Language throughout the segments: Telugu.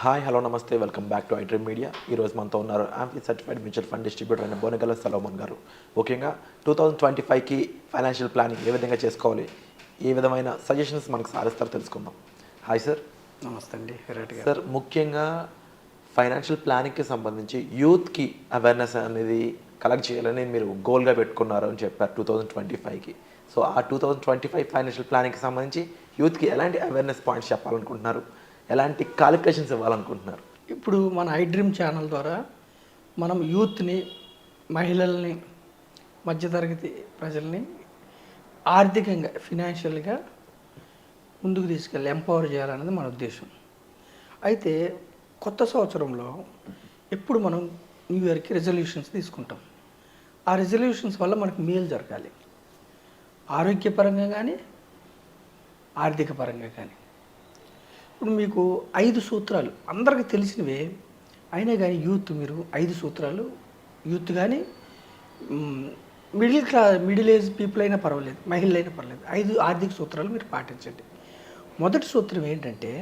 హాయ్ హలో నమస్తే welcome back to iDream media. ఈరోజు మనతో ఉన్నారు amphi certified mutual fund distributor అయిన బోనగల సలోమన్ గారు. ముఖ్యంగా 2025కి ఫైనాన్షియల్ ప్లానింగ్ ఏ విధంగా చేసుకోవాలి, ఏ విధమైన సజెషన్స్ మనకు సాధిస్తారో తెలుసుకుందాం. Hi sir. నమస్తే అండి. సార్, ముఖ్యంగా ఫైనాన్షియల్ ప్లానింగ్కి సంబంధించి యూత్కి అవేర్నెస్ అనేది కలెక్ట్ చేయాలని మీరు గోల్గా పెట్టుకున్నారు అని చెప్పారు 2025కి. సో ఆ 2025 ఫైనాన్షియల్ ప్లానింగ్కి సంబంధించి యూత్కి ఎలాంటి అవేర్నెస్ పాయింట్స్ చెప్పాలనుకుంటున్నారు, ఎలాంటి క్యాలిక్యులేషన్స్ ఇవ్వాలనుకుంటున్నారు? ఇప్పుడు మన ఐడ్రీమ్ ఛానల్ ద్వారా మనం యూత్ని, మహిళల్ని, మధ్యతరగతి ప్రజల్ని ఆర్థికంగా ఫినాన్షియల్గా ముందుకు తీసుకెళ్ళి ఎంపవర్ చేయాలనేది మన ఉద్దేశం. అయితే కొత్త సంవత్సరంలో ఎప్పుడు మనం న్యూ ఇయర్కి రెజల్యూషన్స్ తీసుకుంటాం. ఆ రెజల్యూషన్స్ వల్ల మనకు మేలు జరగాలి, ఆరోగ్యపరంగా కానీ ఆర్థిక పరంగా కానీ. ఇప్పుడు మీకు 5 సూత్రాలు అందరికీ తెలిసినవే, అయినా కానీ మీరు 5 సూత్రాలు, యూత్ కానీ మిడిల్ ఏజ్ పీపుల్ అయినా పర్వాలేదు, మహిళలు అయినా పర్వాలేదు, 5 ఆర్థిక సూత్రాలు మీరు పాటించండి. మొదటి సూత్రం ఏంటంటే,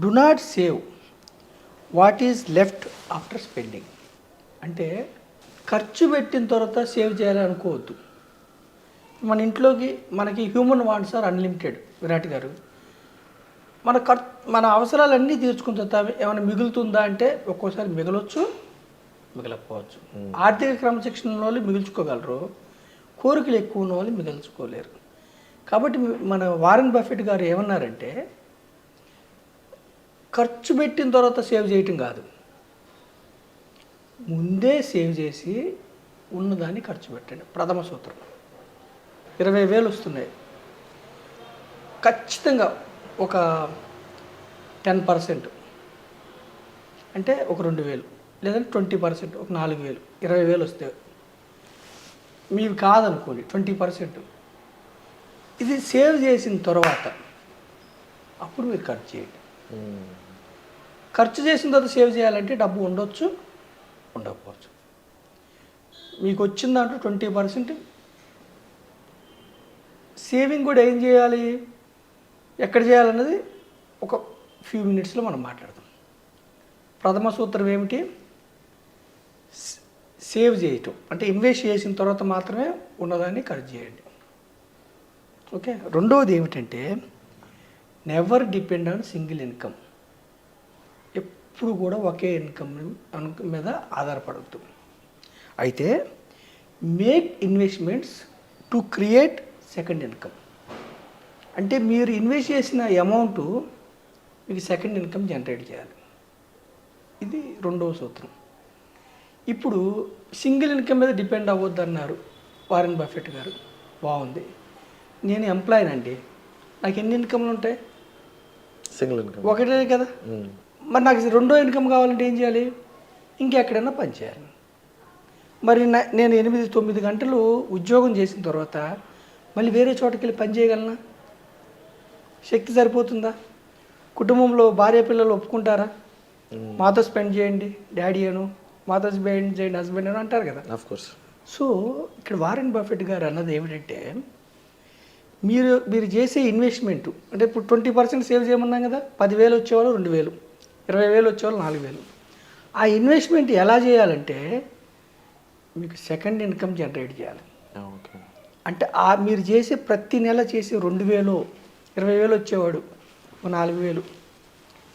do not save what is left after spending. అంటే ఖర్చు పెట్టిన తర్వాత సేవ్ చేయాలని అనుకోవద్దు. మన ఇంట్లోకి మనకి human wants are unlimited. Virat గారు, మన అవసరాలన్నీ తీర్చుకున్న తర్వాత ఏమైనా మిగులుతుందా అంటే ఒక్కోసారి మిగలొచ్చు, మిగలకపోవచ్చు. ఆర్థిక క్రమశిక్షణ వాళ్ళు మిగుల్చుకోగలరు, కోరికలు ఎక్కువ ఉన్న వాళ్ళు మిగుల్చుకోలేరు. కాబట్టి మన వారెన్ బఫెట్ గారు ఏమన్నారంటే, ఖర్చు పెట్టిన తర్వాత సేవ్ చేయటం కాదు, ముందే సేవ్ చేసి ఉన్నదాన్ని ఖర్చు పెట్టండి. ప్రథమ సూత్రం. 20,000 వస్తున్నాయి, ఖచ్చితంగా ఒక 10% అంటే ఒక 2,000, లేదంటే 20% ఒక 4,000, 20,000 వస్తే మీవి కాదనుకోండి 20%. ఇది సేవ్ చేసిన తర్వాత అప్పుడు మీరు ఖర్చు చేయండి. ఖర్చు చేసిన తర్వాత సేవ్ చేయాలంటే డబ్బు ఉండొచ్చు, ఉండకపోవచ్చు. మీకు వచ్చిన దాంట్లో 20% సేవింగ్ కూడా ఏం చేయాలి, ఎక్కడ చేయాలన్నది ఒక ఫ్యూ మినిట్స్లో మనం మాట్లాడదాం. ప్రథమ సూత్రం ఏమిటి? సేవ్ చేయటం అంటే ఇన్వెస్ట్ చేసిన తర్వాత మాత్రమే ఉన్నదాన్ని ఖర్చు చేయండి. ఓకే. రెండవది ఏమిటంటే, never depend on single income. ఎప్పుడు కూడా ఒకే ఇన్కమ్ మీద ఆధారపడద్దు. అయితే make investments to create second income. అంటే మీరు ఇన్వెస్ట్ చేసిన అమౌంట్ మీకు సెకండ్ ఇన్కమ్ జనరేట్ చేయాలి. ఇది రెండవ సూత్రం. ఇప్పుడు సింగిల్ ఇన్కమ్ మీద డిపెండ్ అవ్వద్దు అన్నారు వారెన్ బఫెట్ గారు. బాగుంది. నేను ఎంప్లాయీనండి, నాకు ఎన్ని ఇన్కమ్లు ఉంటాయి? సింగిల్ ఇన్కమ్ ఒకటే కదా. మరి నాకు రెండో ఇన్కమ్ కావాలంటే ఏం చేయాలి? ఇంకెక్కడైనా పని చేయాలి. మరి నేను 8-9 గంటలు ఉద్యోగం చేసిన తర్వాత మళ్ళీ వేరే చోటకి వెళ్ళి పని చేయగలనా? శక్తి సరిపోతుందా? కుటుంబంలో భార్య పిల్లలు ఒప్పుకుంటారా? మాతో స్పెండ్ చేయండి డాడీ అను, మాతో స్పెండ్ చేయండి హస్బెండ్ అని అంటారు కదా. ఆఫ్కోర్స్. సో ఇక్కడ వారెన్ బఫెట్ గారు అన్నది ఏమిటంటే, మీరు చేసే ఇన్వెస్ట్మెంట్ అంటే ఇప్పుడు 20% సేవ్ చేయమన్నాం కదా. 10,000 వచ్చేవాళ్ళు 2,000, 20,000 వచ్చేవాళ్ళు 4,000. ఆ ఇన్వెస్ట్మెంట్ ఎలా చేయాలంటే మీకు సెకండ్ ఇన్కమ్ జనరేట్ చేయాలి. ఓకే. అంటే మీరు చేసే ప్రతి నెల చేసే 2,000, 20,000 వచ్చేవాడు ఒక 4,000,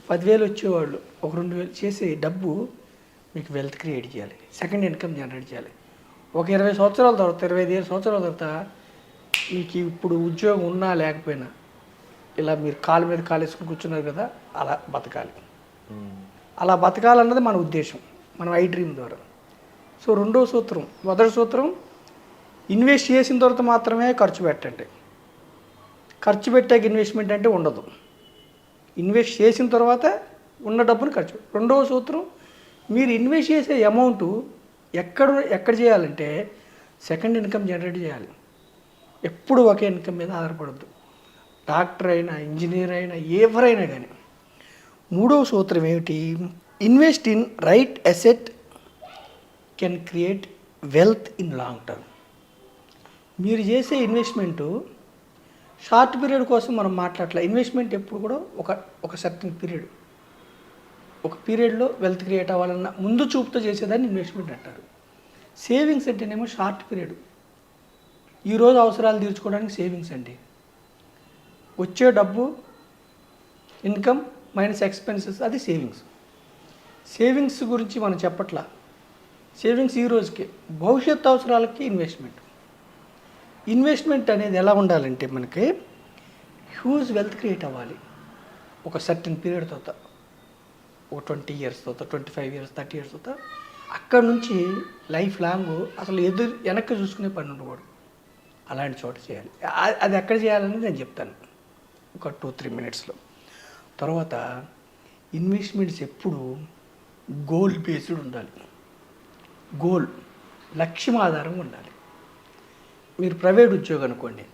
10,000 వచ్చేవాళ్ళు ఒక 2,000 చేసే డబ్బు మీకు వెల్త్ క్రియేట్ చేయాలి, సెకండ్ ఇన్కమ్ జనరేట్ చేయాలి. ఒక 20 సంవత్సరాల తర్వాత, 25 సంవత్సరాల తర్వాత మీకు ఇప్పుడు ఉద్యోగం ఉన్నా లేకపోయినా ఇలా మీరు కాలు మీద కాలు వేసుకుని కూర్చున్నారు కదా, అలా బతకాలి. అలా బతకాలన్నది మన ఉద్దేశం, మనం ఐడ్రీమ్ ద్వారా. సో రెండో సూత్రం, మొదటి సూత్రం ఇన్వెస్ట్ చేసిన తర్వాత మాత్రమే ఖర్చు పెట్టండి. ఖర్చు పెట్టాక ఇన్వెస్ట్మెంట్ అంటే ఉండదు. ఇన్వెస్ట్ చేసిన తర్వాత ఉన్న డబ్బును ఖర్చు. రెండవ సూత్రం, మీరు ఇన్వెస్ట్ చేసే అమౌంట్ ఎక్కడ చేయాలంటే సెకండ్ ఇన్కమ్ జనరేట్ చేయాలి. ఎప్పుడు ఒకే ఇన్కమ్ మీద ఆధారపడద్దు. డాక్టర్ అయినా, ఇంజనీర్ అయినా, ఎవరైనా కానీ. మూడవ సూత్రం ఏమిటి? Invest in right asset can create wealth in long term. మీరు చేసే ఇన్వెస్ట్మెంటు షార్ట్ పీరియడ్ కోసం మనం మాట్లాడలే. ఇన్వెస్ట్మెంట్ ఎప్పుడు కూడా ఒక సర్టన్ పీరియడ్, ఒక పీరియడ్లో వెల్త్ క్రియేట్ అవ్వాలన్న ముందు చూపుతో చేసేదాన్ని ఇన్వెస్ట్మెంట్ అంటారు. సేవింగ్స్ అంటేనేమో షార్ట్ పీరియడ్, ఈరోజు అవసరాలు తీర్చుకోవడానికి సేవింగ్స్ అండి. వచ్చే డబ్బు ఇన్కమ్ మైనస్ ఎక్స్పెన్సెస్, అది సేవింగ్స్. సేవింగ్స్ గురించి మనం చెప్పట్లా. సేవింగ్స్ ఈ రోజుకే, భవిష్యత్తు అవసరాలకి ఇన్వెస్ట్మెంట్. ఇన్వెస్ట్మెంట్ అనేది ఎలా ఉండాలంటే మనకి హ్యూజ్ వెల్త్ క్రియేట్ అవ్వాలి ఒక సర్టన్ పీరియడ్ తర్వాత, ఒక 20 years తర్వాత, 25 years, 30 years తర్వాత. అక్కడ నుంచి లైఫ్ లాంగ్ అసలు వెనక్కి చూసుకునే పని ఉండకూడదు. అలాంటి చోట చేయాలి. అది ఎక్కడ చేయాలని నేను చెప్తాను ఒక 2-3 minutesలో. తర్వాత ఇన్వెస్ట్మెంట్స్ ఎప్పుడు గోల్ బేస్డ్ ఉండాలి. గోల్, లక్ష్యం ఆధారంగా ఉండాలి. మీరు ప్రైవేట్ ఉద్యోగం అనుకోండి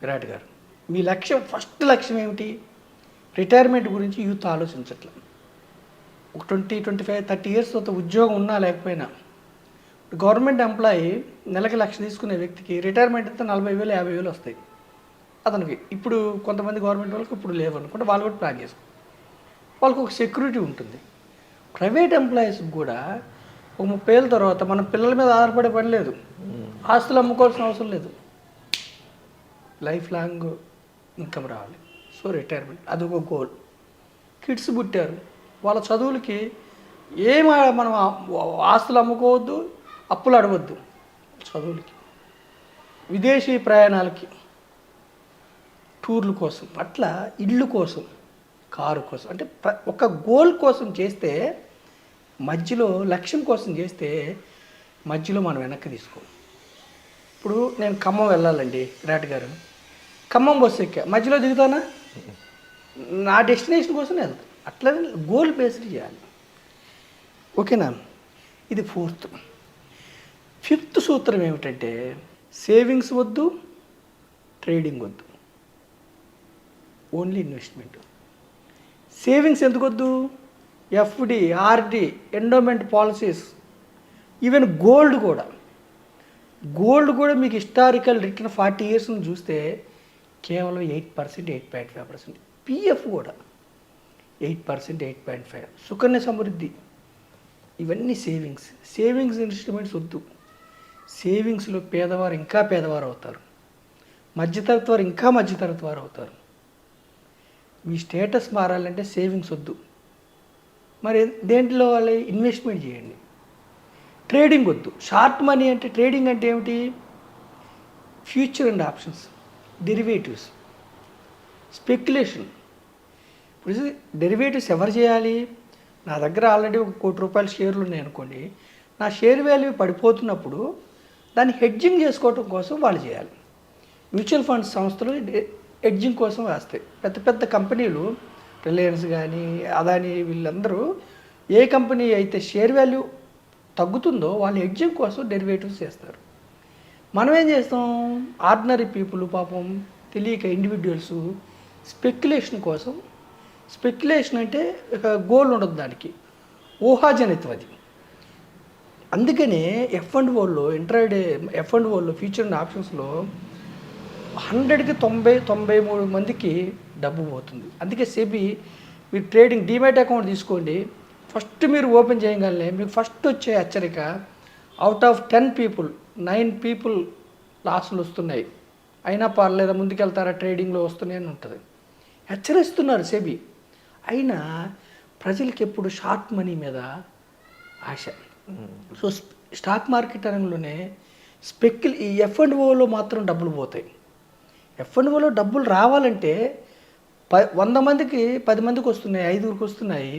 విరాట్ గారు, మీ లక్ష్యం, ఫస్ట్ లక్ష్యం ఏమిటి? రిటైర్మెంట్ గురించి యూత్ ఆలోచించట్లేదు. ఒక 20, 25, 30 years తర్వాత ఉద్యోగం ఉన్నా లేకపోయినా, గవర్నమెంట్ ఎంప్లాయీ నెలకి 1,00,000 తీసుకునే వ్యక్తికి రిటైర్మెంట్ అయితే 40,000, 50,000 వస్తాయి అతనికి. ఇప్పుడు కొంతమంది గవర్నమెంట్ వాళ్ళకి ఇప్పుడు లేవు అనుకుంటే వాళ్ళు కూడా ప్లాన్ చేసుకో, వాళ్ళకి ఒక సెక్యూరిటీ ఉంటుంది. ప్రైవేట్ ఎంప్లాయీస్కి కూడా ఒక 30 ఏళ్ళ తర్వాత మన పిల్లల మీద ఆధారపడే పని లేదు, ఆస్తులు అమ్ముకోవాల్సిన అవసరం లేదు, లైఫ్ లాంగ్ ఇన్కమ్ రావాలి. సో రిటైర్మెంట్ అది ఒక గోల్. కిడ్స్ పుట్టారు, వాళ్ళ చదువులకి మనం ఆస్తులు అమ్ముకోవద్దు, అప్పులు అడవద్దు. చదువులకి, విదేశీ ప్రయాణాలకి, టూర్ల కోసం, అట్లా ఇల్లు కోసం, కారు కోసం, అంటే ఒక గోల్ కోసం చేస్తే, మధ్యలో లక్ష్యం కోసం చేస్తే మధ్యలో మనం వెనక్కి తీసుకోం. ఇప్పుడు నేను ఖమ్మం వెళ్ళాలండి విరాట్ గారు, ఖమ్మం బస్సు ఎక్కా, మధ్యలో దిగుతానా? నా డెస్టినేషన్ కోసం వెళ్తాను. అట్లా గోల్ బేస్డ్ చేయాలి. ఓకేనా? ఇది 4th. 5th సూత్రం ఏమిటంటే సేవింగ్స్ వద్దు, ట్రేడింగ్ వద్దు, ఓన్లీ ఇన్వెస్ట్మెంట్. సేవింగ్స్ ఎందుకు వద్దు? FD, RD, endowment policies, even gold కూడా. గోల్డ్ కూడా మీకు హిస్టారికల్ రిటర్న్ 40 years చూస్తే కేవలం 8%, 8.5%. పిఎఫ్ కూడా 8%, 8.5%. సుకన్య సమృద్ధి, ఇవన్నీ సేవింగ్స్. సేవింగ్స్ ఇన్స్ట్రుమెంట్స్ వద్దు. సేవింగ్స్లో పేదవారు ఇంకా పేదవారు అవుతారు, మధ్యతరగతి వారు ఇంకా మధ్యతరగతి వారు అవుతారు. మీ స్టేటస్ మారాలంటే సేవింగ్స్ వద్దు. మరి దేంట్లో వాళ్ళు ఇన్వెస్ట్మెంట్ చేయండి. ట్రేడింగ్ వద్దు. షార్ట్ మనీ అంటే, ట్రేడింగ్ అంటే ఏమిటి? Future and options, derivatives, speculation. ఇప్పుడు డెరివేటివ్స్ ఎవరు చేయాలి? నా దగ్గర ఆల్రెడీ ఒక ₹1,00,00,000 షేర్లు ఉన్నాయి అనుకోండి, నా షేర్ వాల్యూ పడిపోతున్నప్పుడు దాన్ని హెడ్జింగ్ చేసుకోవటం కోసం వాళ్ళు చేయాలి. మ్యూచువల్ ఫండ్స్ సంస్థలు హెడ్జింగ్ కోసం వేస్తాయి. పెద్ద పెద్ద కంపెనీలు, రిలయన్స్ కానీ, అదాని, వీళ్ళందరూ ఏ కంపెనీ అయితే షేర్ వాల్యూ తగ్గుతుందో వాళ్ళు హెడ్జింగ్ కోసం డెరివేటివ్స్ చేస్తారు. మనం ఏం చేస్తాం? ఆర్డినరీ పీపుల్ పాపం తెలియక ఇండివిజువల్స్ స్పెక్యులేషన్ కోసం. స్పెక్యులేషన్ అంటే గోల్ ఉండదు దానికి, ఊహాజనితం అది. అందుకనే F&Oలో, ఇంట్రాడే F&Oలో, ఫ్యూచర్ అండ్ ఆప్షన్స్లో 100కి 90-93 మందికి డబ్బు పోతుంది. అందుకే సెబీ, మీరు ట్రేడింగ్ డీమ్యాట్ అకౌంట్ తీసుకోండి, ఫస్ట్ మీరు ఓపెన్ చేయగానే మీకు ఫస్ట్ వచ్చే హెచ్చరిక, అవుట్ ఆఫ్ 10 people 9 people లాస్లు వస్తున్నాయి, అయినా పర్లేదా ముందుకెళ్తారా ట్రేడింగ్లో వస్తున్నాయి అని ఉంటుంది. హెచ్చరిస్తున్నారు సెబీ. అయినా ప్రజలకి ఎప్పుడు షార్ట్ మనీ మీద ఆశ. సో స్టాక్ మార్కెట్ రంగంలోనే ఈ F&Oలో మాత్రం డబ్బులు పోతాయి. F&Oలో డబ్బులు రావాలంటే 100 మందికి 10 మందికి వస్తున్నాయి, 5గురికి వస్తున్నాయి.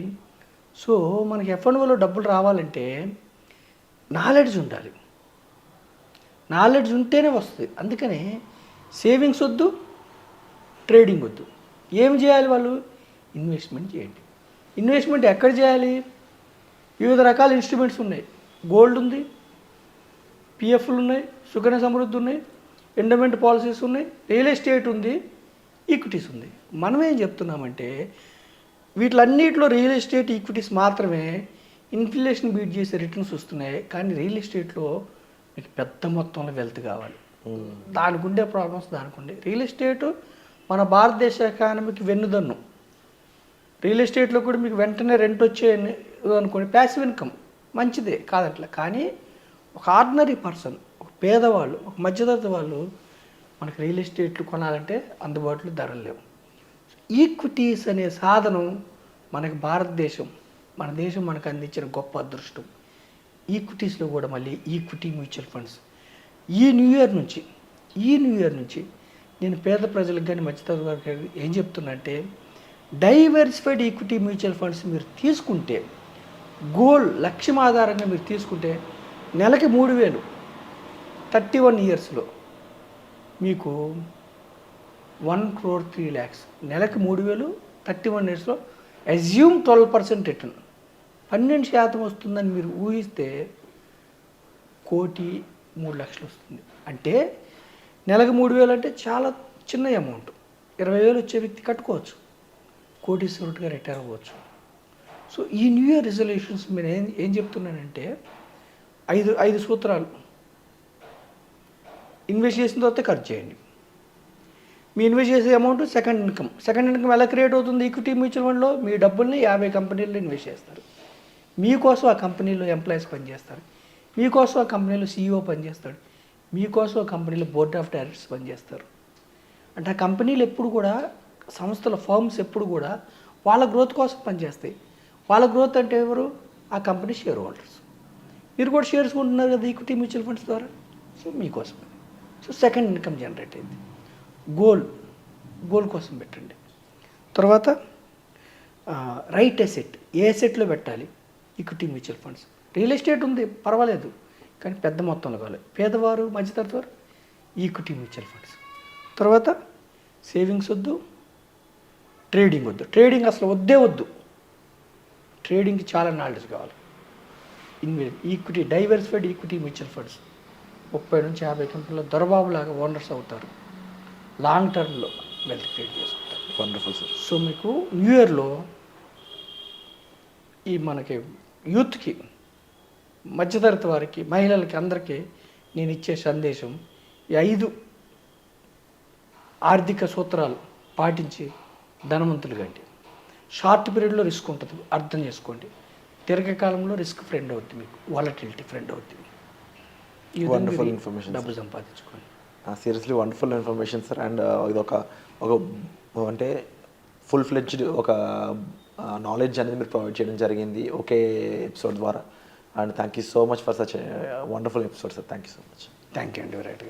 సో మనకి F&Oలో డబ్బులు రావాలంటే నాలెడ్జ్ ఉండాలి. నాలెడ్జ్ ఉంటేనే వస్తుంది. అందుకనే సేవింగ్స్ వద్దు, ట్రేడింగ్ వద్దు. ఏం చేయాలి వాళ్ళు? ఇన్వెస్ట్మెంట్ చేయండి. ఇన్వెస్ట్మెంట్ ఎక్కడ చేయాలి? వివిధ రకాల ఇన్స్ట్రుమెంట్స్ ఉన్నాయి. గోల్డ్ ఉంది, పిఎఫ్లు ఉన్నాయి, సుకన్య సమృద్ధి ఉన్నాయి, ఎండోమెంట్ పాలసీస్ ఉన్నాయి, రియల్ ఎస్టేట్ ఉంది, ఈక్విటీస్ ఉంది. మనం ఏం చెప్తున్నామంటే వీటిలన్నిటిలో రియల్ ఎస్టేట్, ఈక్విటీస్ మాత్రమే ఇన్ఫ్లేషన్ బీట్ చేసే రిటర్న్స్ వస్తున్నాయి. కానీ రియల్ ఎస్టేట్లో మీకు పెద్ద మొత్తంలో వెల్త్ కావాలి. దానికి ఉండే ప్రాబ్లమ్స్ దానికి ఉండే. రియల్ ఎస్టేట్ మన భారతదేశ ఎకానమీకి వెన్నుదన్ను. రియల్ ఎస్టేట్లో కూడా మీకు వెంటనే రెంట్ వచ్చే అనుకోండి, ప్యాసివ్ ఇన్కమ్ మంచిదే కాదట్లా. కానీ ఒక ఆర్డినరీ పర్సన్, ఒక పేదవాళ్ళు, ఒక మధ్యతరగతి వాళ్ళు మనకి రియల్ ఎస్టేట్లు కొనాలంటే అందుబాటులో ధరలు లేవు. ఈక్విటీస్ అనే సాధనం మనకి భారతదేశం, మన దేశం మనకు అందించిన గొప్ప అదృష్టం. ఈక్విటీస్లో కూడా మళ్ళీ ఈక్విటీ మ్యూచువల్ ఫండ్స్ ఈ న్యూ ఇయర్ నుంచి నేను పేద ప్రజలకు కానీ మధ్యతరగతి వారికి ఏం చెప్తున్నా అంటే, డైవర్సిఫైడ్ ఈక్విటీ మ్యూచువల్ ఫండ్స్ మీరు తీసుకుంటే, గోల్ లక్ష్యం ఆధారంగా మీరు తీసుకుంటే నెలకి 3,000 31 ఇయర్స్లో మీకు 1,03,00,000 నెలకి 3,000 31 ఇయర్స్లో అజ్యూమ్ 12% రిటర్న్ 12% వస్తుందని మీరు ఊహిస్తే 1,03,00,000 వస్తుంది. అంటే నెలకు 3,000 అంటే చాలా చిన్న అమౌంట్. 20,000 వచ్చే వ్యక్తి కట్టుకోవచ్చు, కోటీశ్వరుడిగా రిటైర్ అవ్వచ్చు. సో ఈ న్యూ ఇయర్ రిజల్యూషన్స్ మీరు ఏం చెప్తున్నానంటే, ఐదు సూత్రాలు. ఇన్వెస్ట్ చేసిన తర్వాత ఖర్చు చేయండి. మీ ఇన్వెస్ట్ చేసే అమౌంట్ సెకండ్ ఇన్కమ్ ఎలా క్రియేట్ అవుతుంది? ఈక్విటీ మ్యూచువల్ ఫండ్లో మీ డబ్బుల్ని 50 కంపెనీల్లో ఇన్వెస్ట్ చేస్తారు. మీకోసం ఆ కంపెనీలో ఎంప్లాయీస్ పనిచేస్తారు, మీకోసం ఆ కంపెనీలో CEO పనిచేస్తాడు, మీకోసం ఆ కంపెనీలో బోర్డ్ ఆఫ్ డైరెక్టర్స్ పనిచేస్తారు. అంటే ఆ కంపెనీలు ఎప్పుడు కూడా, సంస్థల ఫర్మ్స్ ఎప్పుడు కూడా వాళ్ళ గ్రోత్ కోసం పనిచేస్తాయి. వాళ్ళ గ్రోత్ అంటే ఎవరు? ఆ కంపెనీ షేర్ హోల్డర్స్. మీరు కూడా షేర్స్ కొంటున్నారు కదా ఈక్విటీ మ్యూచువల్ ఫండ్స్ ద్వారా. సో మీకోసం. సో సెకండ్ ఇన్కమ్ జనరేట్ అయింది. గోల్ కోసం పెట్టండి. తర్వాత రైట్ ఎసెట్, ఏ ఎసెట్లో పెట్టాలి? Equity mutual funds. Real estate ఉంది పర్వాలేదు, కానీ పెద్ద మొత్తంలో కావాలి. పేదవారు, మధ్యతరగతి వారు ఈక్విటీ మ్యూచువల్ ఫండ్స్. తర్వాత సేవింగ్స్ వద్దు, ట్రేడింగ్ వద్దు. ట్రేడింగ్ అసలు వద్దు. ట్రేడింగ్కి చాలా నాలెడ్జ్ కావాలి. Equity, diversified equity mutual funds 30 నుంచి 50 కంపెనీలో దొరబాబులాగా ఓనర్స్ అవుతారు. లాంగ్ టర్మ్లో వెల్త్ క్రియేట్ చేసుకుంటారు. Wonderful sir. సో మీకు న్యూ ఇయర్లో ఈ మనకి యూత్కి, మధ్యతరగతి వారికి, మహిళలకి, అందరికీ నేను ఇచ్చే సందేశం, ఈ 5 ఆర్థిక సూత్రాలు పాటించి ధనవంతులు కండి. షార్ట్ పీరియడ్లో రిస్క్ ఉంటుంది, అర్థం చేసుకోండి. దీర్ఘకాలంలో రిస్క్ ఫ్రెండ్ అవుతుంది, మీకు వాలటిలిటీ ఫ్రెండ్ అవుతుంది. వండర్ఫుల్ ఇన్ఫర్మేషన్, డబ్బు సంపాదించుకోండి. Seriously wonderful information sir. And ఇది ఒక అంటే ఫుల్ ఫ్లెడ్జ్డ్ ఒక నాలెడ్జ్ అనేది మీరు ప్రొవైడ్ చేయడం జరిగింది ఒకే ఎపిసోడ్ ద్వారా. And thank you so much for such wonderful episode sir. Thank you so much. Thank you అండి. రైట్.